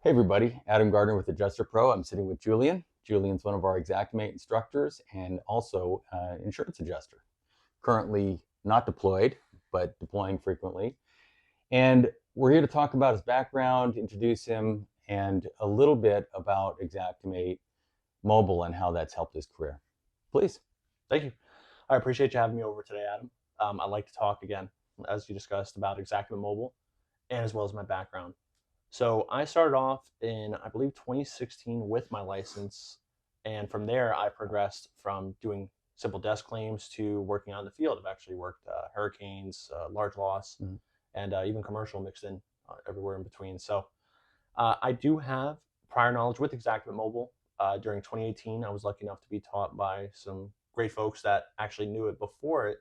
Hey everybody, Adam Gardiner with AdjusterPro. I'm sitting with Julian. Julian's one of our Xactimate instructors and also insurance adjuster. Currently not deployed, but deploying frequently. And we're here to talk about his background, introduce him, and a little bit about Xactimate Mobile and how that's helped his career. Please. Thank you. I appreciate you having me over today, Adam. I'd like to talk again, as you discussed, about Xactimate Mobile and as well as my background. So I started off in, I believe, 2016 with my license. And from there, I progressed from doing simple desk claims to working out in the field. I've actually worked hurricanes, large loss, and even commercial mixed in everywhere in between. So I do have prior knowledge with Xactimate Mobile. During 2018, I was lucky enough to be taught by some great folks that actually knew it before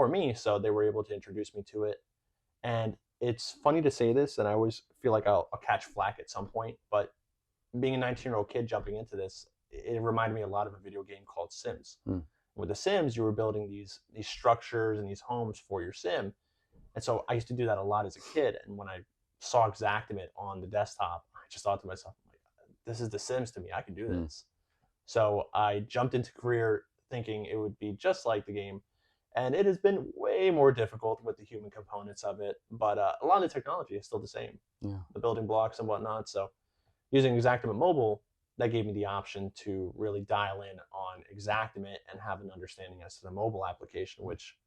me, so they were able to introduce me to it. And it's funny to say this, and I always feel like I'll catch flack at some point, but being a 19-year-old kid jumping into this, it reminded me a lot of a video game called Sims. With the Sims, you were building these structures and these homes for your sim. And so I used to do that a lot as a kid. And when I saw Xactimate on the desktop, I just thought to myself, this is the Sims to me. I can do this. So I jumped into career thinking it would be just like the game. And it has been way more difficult with the human components of it. But a lot of the technology is still the same, the building blocks and whatnot. So using Xactimate Mobile, that gave me the option to really dial in on Xactimate and have an understanding as to the mobile application, which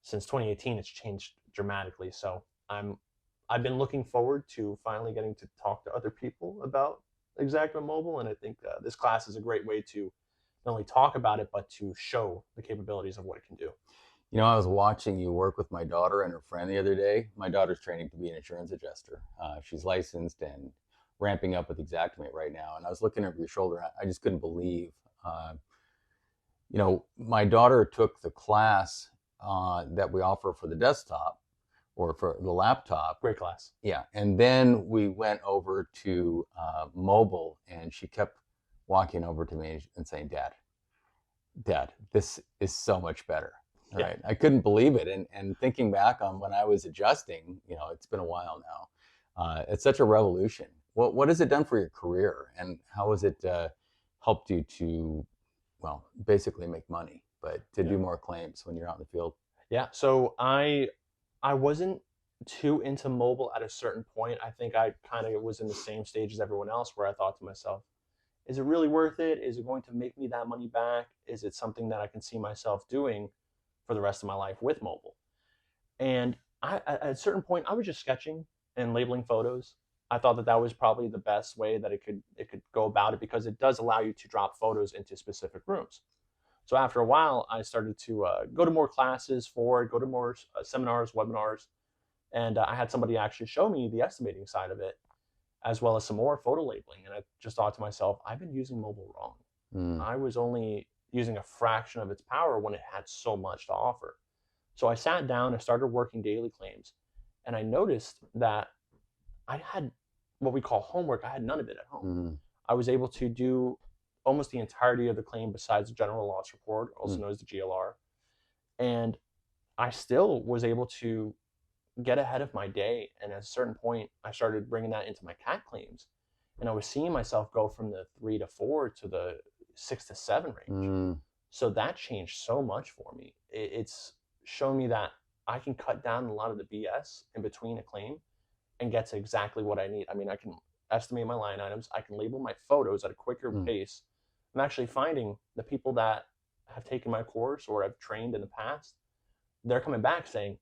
since 2018, it's changed dramatically. So I've been looking forward to finally getting to talk to other people about Xactimate Mobile, and I think this class is a great way to not only talk about it, but to show the capabilities of what it can do. You know, I was watching you work with my daughter and her friend the other day. My daughter's training to be an insurance adjuster. She's licensed and ramping up with Xactimate right now. And I was looking over your shoulder. I just couldn't believe, my daughter took the class that we offer for the desktop or for the laptop. Great class. Yeah. And then we went over to mobile, and she kept walking over to me and saying, Dad, this is so much better. Right. I couldn't believe it. And thinking back on when I was adjusting, it's been a while now. It's such a revolution. What has it done for your career, and how has it helped you to, basically make money, but to do more claims when you're out in the field? Yeah. So I wasn't too into mobile at a certain point. I think I kind of was in the same stage as everyone else, where I thought to myself, is it really worth it? Is it going to make me that money back? Is it something that I can see myself doing for the rest of my life with mobile? And at a certain point, I was just sketching and labeling photos. I thought that was probably the best way that it could go about it, because it does allow you to drop photos into specific rooms. So after a while, I started to go to more classes go to more seminars, webinars, and I had somebody actually show me the estimating side of it, as well as some more photo labeling. And I just thought to myself, I've been using mobile wrong. I was only using a fraction of its power when it had so much to offer. So I sat down and started working daily claims, and I noticed that I had what we call homework. I had none of it at home. I was able to do almost the entirety of the claim besides the general loss report, also known as the GLR. And I still was able to get ahead of my day. And at a certain point, I started bringing that into my CAT claims. And I was seeing myself go from the 3 to 4 to the 6 to 7 range. So that changed so much for me. It's shown me that I can cut down a lot of the BS in between a claim and get to exactly what I need. I mean, I can estimate my line items. I can label my photos at a quicker pace. I'm actually finding the people that have taken my course or I've trained in the past, they're coming back saying,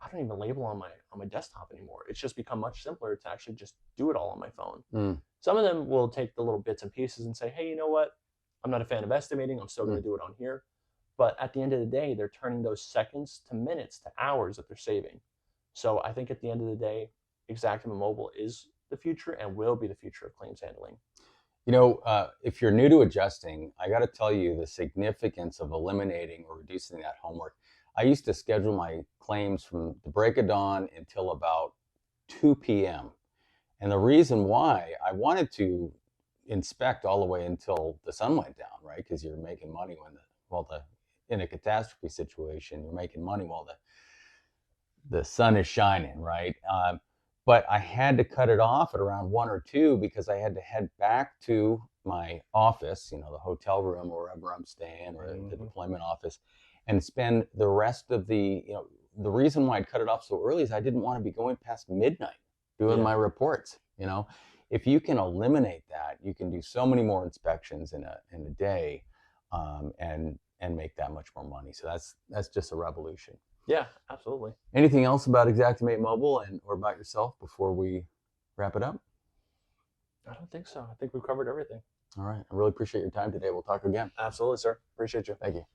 I don't even label on my desktop anymore. It's just become much simpler to actually just do it all on my phone. Some of them will take the little bits and pieces and say, hey, you know what? I'm not a fan of estimating. I'm still going to do it on here. But at the end of the day, they're turning those seconds to minutes to hours that they're saving. So I think at the end of the day, Xactimate Mobile is the future and will be the future of claims handling. If you're new to adjusting, I got to tell you the significance of eliminating or reducing that homework. I used to schedule my claims from the break of dawn until about 2 p.m. And the reason why, I wanted to inspect all the way until the sun went down, right? Because you're making money in a catastrophe situation, you're making money while the sun is shining, right? but I had to cut it off at around 1 or 2 because I had to head back to my office, the hotel room or wherever I'm staying, or the deployment office, and spend the rest of the reason why I'd cut it off so early is I didn't want to be going past midnight doing my reports. If you can eliminate that, you can do so many more inspections in a day, and make that much more money. So that's just a revolution. Yeah, absolutely. Anything else about Xactimate Mobile or about yourself before we wrap it up? I don't think so. I think we've covered everything. All right. I really appreciate your time today. We'll talk again. Absolutely, sir. Appreciate you. Thank you.